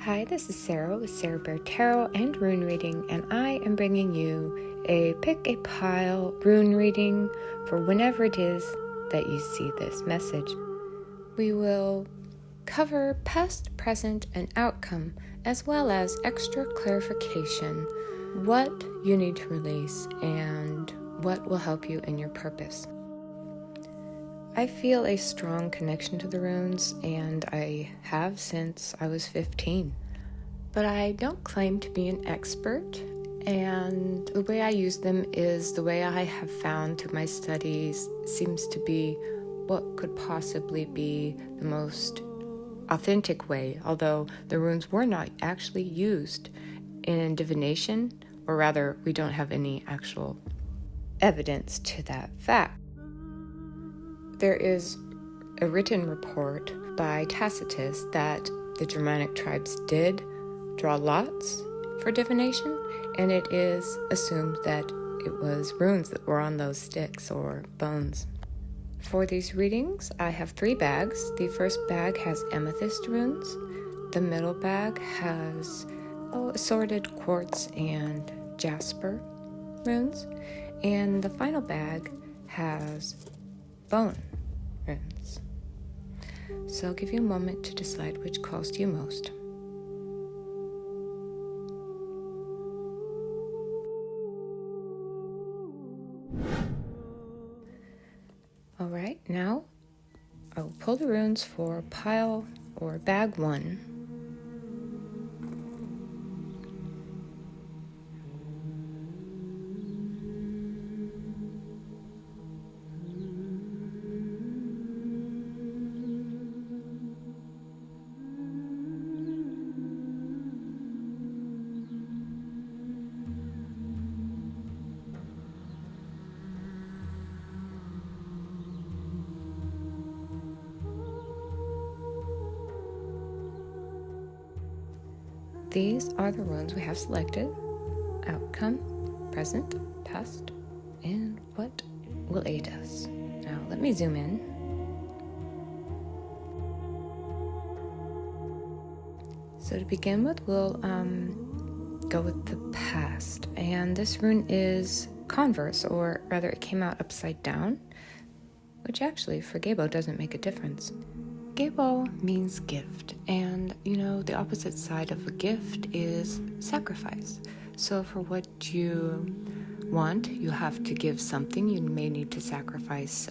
Hi, this is Sarah with Sarah Bear Tarot and Rune Reading, and I am bringing you a pick a pile rune reading for whenever it is that you see this message. We will cover past, present, and outcome, as well as extra clarification, what you need to release and what will help you in your purpose. I feel a strong connection to the runes, and I have since I was 15. But I don't claim to be an expert, and the way I use them is the way I have found through my studies seems to be what could possibly be the most authentic way, although the runes were not actually used in divination, or rather, we don't have any actual evidence to that fact. There is a written report by Tacitus that the Germanic tribes did draw lots for divination, and it is assumed that it was runes that were on those sticks or bones. For these readings, I have 3 bags. The first bag has amethyst runes. The middle bag has assorted quartz and jasper runes. And the final bag has bone runes. So I'll give you a moment to decide which calls to you most. Alright, now I'll pull the runes for pile or bag 1. These are the runes we have selected: outcome, present, past, and what will aid us. Now let me zoom in. So to begin with, we'll go with the past, and this rune is converse, or rather it came out upside down, which actually for Gabo doesn't make a difference. Gabo means gift, and the opposite side of a gift is sacrifice. So for what you want, you have to give something. You may need to sacrifice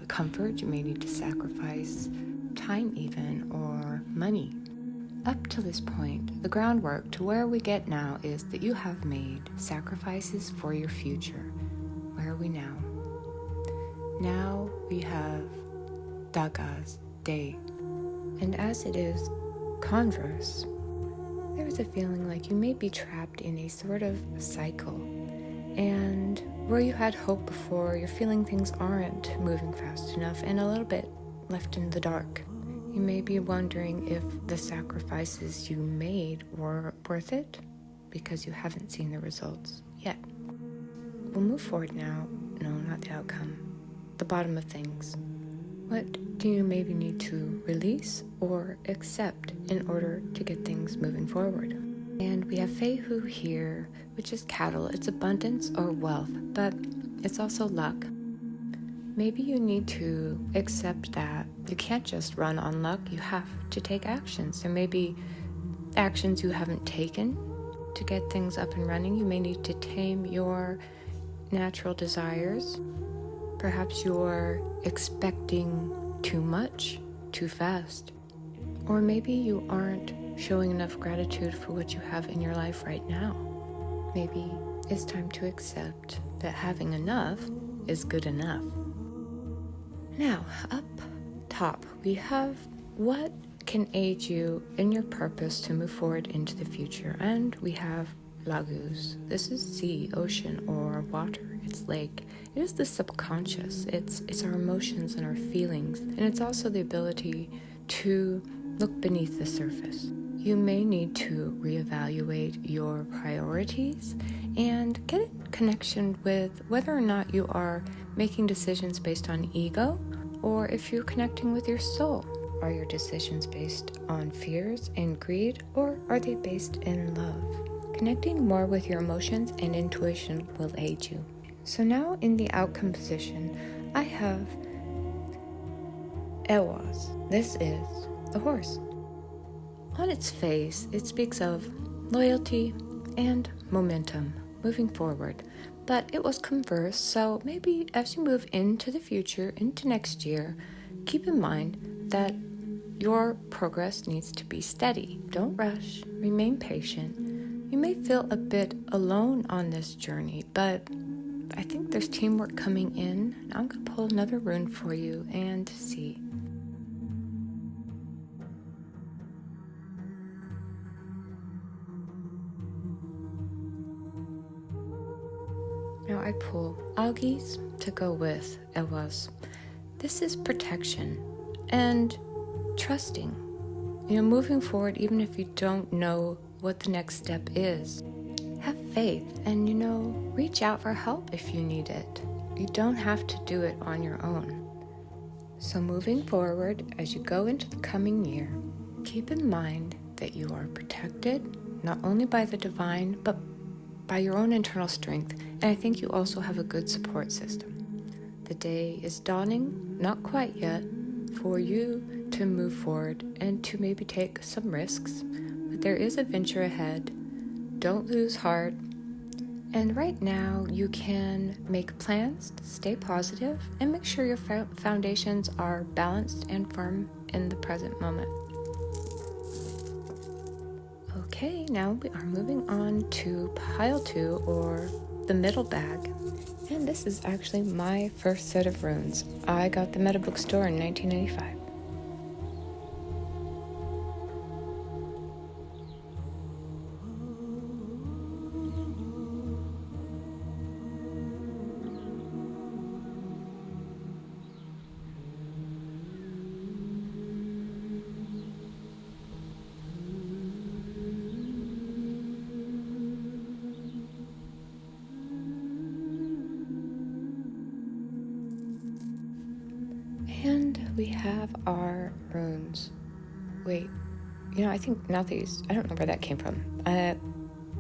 comfort, you may need to sacrifice time even, or money. Up to this point, the groundwork to where we get now is that you have made sacrifices for your future. Where are we now? Now we have Daga's day. And as it is converse, there's a feeling like you may be trapped in a sort of cycle. And where you had hope before, you're feeling things aren't moving fast enough and a little bit left in the dark. You may be wondering if the sacrifices you made were worth it because you haven't seen the results yet. We'll move forward now. No, not the outcome. The bottom of things. What do you maybe need to release or accept in order to get things moving forward? And we have Fehu here, which is cattle. It's abundance or wealth, but it's also luck. Maybe you need to accept that you can't just run on luck. You have to take actions. There may be actions you haven't taken to get things up and running. You may need to tame your natural desires. Perhaps you're expecting too much, too fast. Or maybe you aren't showing enough gratitude for what you have in your life right now. Maybe it's time to accept that having enough is good enough. Now, up top, we have what can aid you in your purpose to move forward into the future. And we have Lagus. This is sea, ocean, or water. It's lake. It is the subconscious. It's our emotions and our feelings. And it's also the ability to look beneath the surface. You may need to reevaluate your priorities and get in connection with whether or not you are making decisions based on ego, or if you're connecting with your soul. Are your decisions based on fears and greed, or are they based in love? Connecting more with your emotions and intuition will aid you. So now in the outcome position, I have Ewas. This is the horse. On its face, it speaks of loyalty and momentum, moving forward. But it was converse, so maybe as you move into the future, into next year, keep in mind that your progress needs to be steady. Don't rush, remain patient. You may feel a bit alone on this journey, but I think there's teamwork coming in. I'm going to pull another rune for you and see. Now I pull Algies to go with Ewas. This is protection and trusting. Moving forward, even if you don't know what the next step is. Have faith and, reach out for help if you need it. You don't have to do it on your own. So moving forward, as you go into the coming year, keep in mind that you are protected, not only by the divine, but by your own internal strength, and I think you also have a good support system. The day is dawning, not quite yet, for you to move forward and to maybe take some risks, but there is adventure ahead. Don't lose heart, and right now you can make plans, stay positive, and make sure your foundations are balanced and firm in the present moment. Okay, now we are moving on to pile 2, or the middle bag. And this is actually my first set of runes. I got them at a bookstore in 1995. And we have our runes. Wait, I think not these. I don't know where that came from.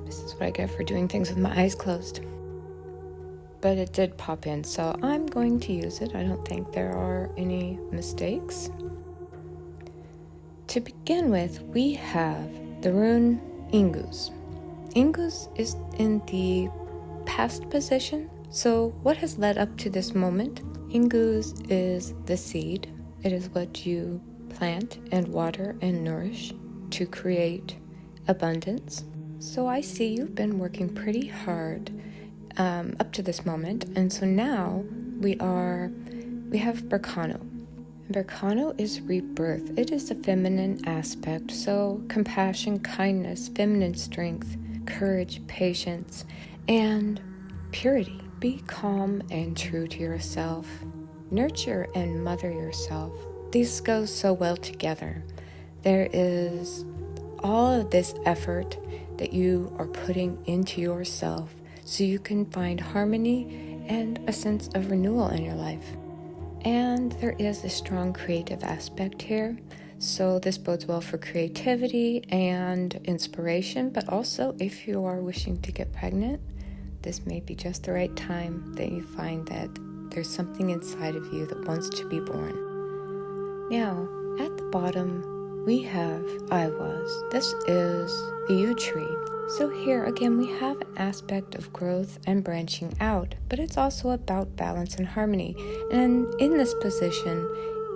This is what I get for doing things with my eyes closed. But it did pop in, so I'm going to use it. I don't think there are any mistakes. To begin with, we have the rune Ingus. Ingus is in the past position, so what has led up to this moment? Ingus is the seed. It is what you plant and water and nourish to create abundance. So I see you've been working pretty hard up to this moment, and so now we have Berkano. Berkano is rebirth. It is the feminine aspect, so compassion, kindness, feminine strength, courage, patience, and purity. Be calm and true to yourself. Nurture and mother yourself. These go so well together. There is all of this effort that you are putting into yourself so you can find harmony and a sense of renewal in your life. And there is a strong creative aspect here. So this bodes well for creativity and inspiration, but also if you are wishing to get pregnant, this may be just the right time that you find that there's something inside of you that wants to be born. Now, at the bottom, we have Iwas. This is the yew tree. So here, again, we have an aspect of growth and branching out, but it's also about balance and harmony. And in this position,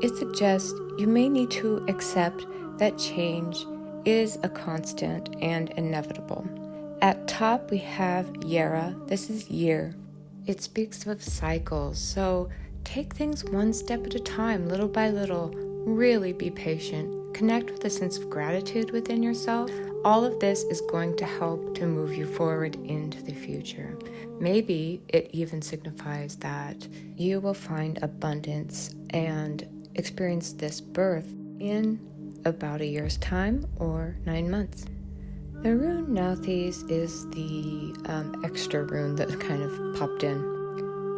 it suggests you may need to accept that change is a constant and inevitable. At top, we have Yera. This is year. It speaks of cycles, so take things one step at a time, little by little. Really be patient. Connect with a sense of gratitude within yourself. All of this is going to help to move you forward into the future. Maybe it even signifies that you will find abundance and experience this birth in about a year's time or 9 months. The rune Nauthiz is the extra rune that kind of popped in.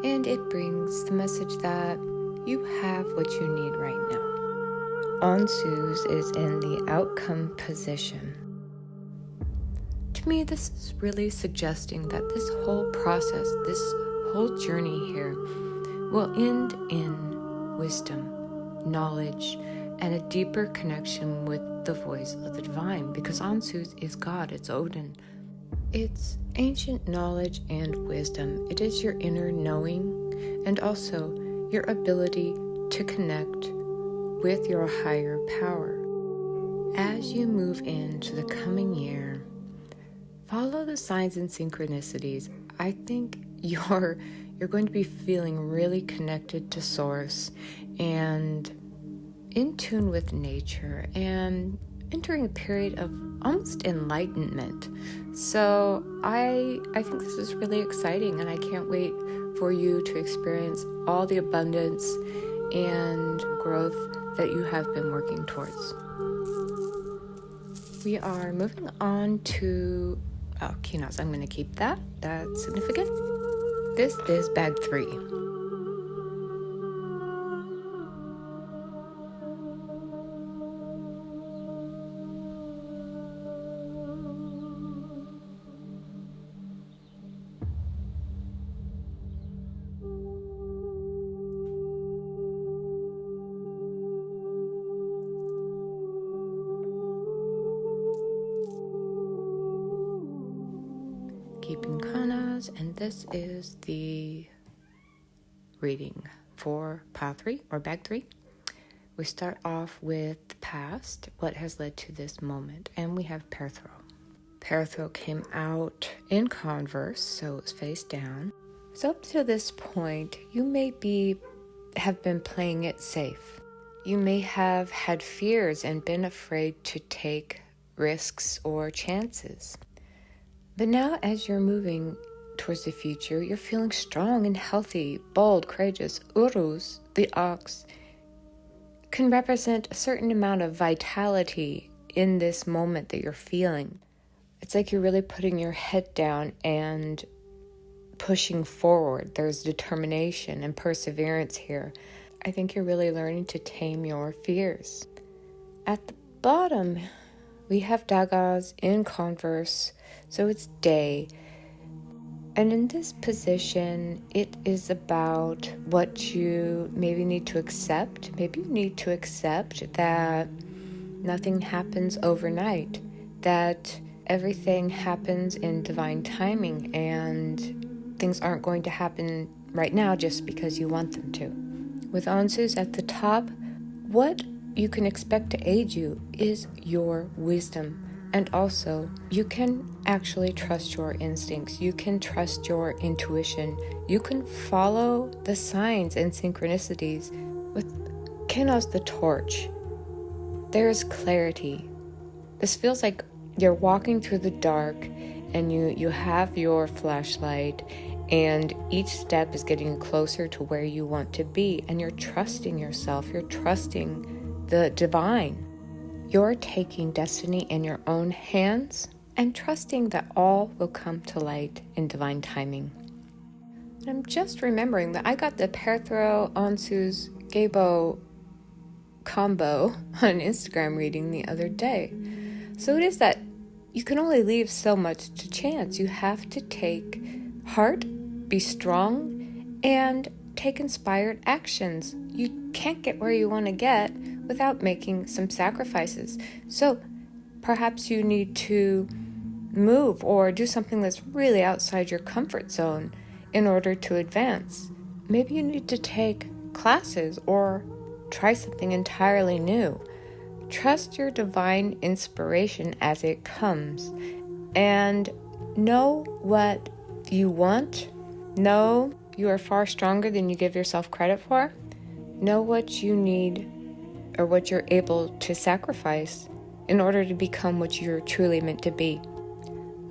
And it brings the message that you have what you need right now. Onsu's is in the outcome position. To me, this is really suggesting that this whole process, this whole journey here, will end in wisdom, knowledge, and a deeper connection with the voice of the divine, because Onsu's is God, it's Odin. It's ancient knowledge and wisdom. It is your inner knowing and also your ability to connect with your higher power. As you move into the coming year, follow the signs and synchronicities. I think you're going to be feeling really connected to Source and in tune with nature and entering a period of almost enlightenment. So I think this is really exciting, and I can't wait for you to experience all the abundance and growth that you have been working towards. We are moving on to keynotes. I'm going to keep that. That's significant. This is bag 3. Keeping kanas, and this is the reading for pile 3 or bag 3. We start off with the past, what has led to this moment, and we have Perthro. Perthro came out in converse, so it's face down. So up to this point, you may have been playing it safe. You may have had fears and been afraid to take risks or chances. But now as you're moving towards the future, you're feeling strong and healthy, bold, courageous. Urus, the ox, can represent a certain amount of vitality in this moment that you're feeling. It's like you're really putting your head down and pushing forward. There's determination and perseverance here. I think you're really learning to tame your fears. At the bottom, we have Dagas in converse, so it's day. And in this position, it is about what you maybe need to accept. Maybe you need to accept that nothing happens overnight, that everything happens in divine timing, and things aren't going to happen right now just because you want them to. With Onsu's at the top, what you can expect to aid you is your wisdom. And also, you can actually trust your instincts. You can trust your intuition. You can follow the signs and synchronicities. With Kenos the torch, there is clarity. This feels like you're walking through the dark and you have your flashlight, and each step is getting closer to where you want to be, and you're trusting yourself. You're trusting the divine. You're taking destiny in your own hands and trusting that all will come to light in divine timing. And I'm just remembering that I got the Perthro Onsu's Gabo combo on Instagram reading the other day. So it is that you can only leave so much to chance. You have to take heart, be strong, and take inspired actions. You can't get where you want to get without making some sacrifices. So perhaps you need to move or do something that's really outside your comfort zone in order to advance. Maybe you need to take classes or try something entirely new. Trust your divine inspiration as it comes, and know what you want. Know you are far stronger than you give yourself credit for. Know what you need or what you're able to sacrifice in order to become what you're truly meant to be.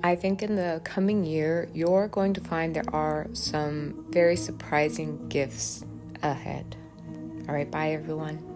I think in the coming year, you're going to find there are some very surprising gifts ahead. All right, bye everyone.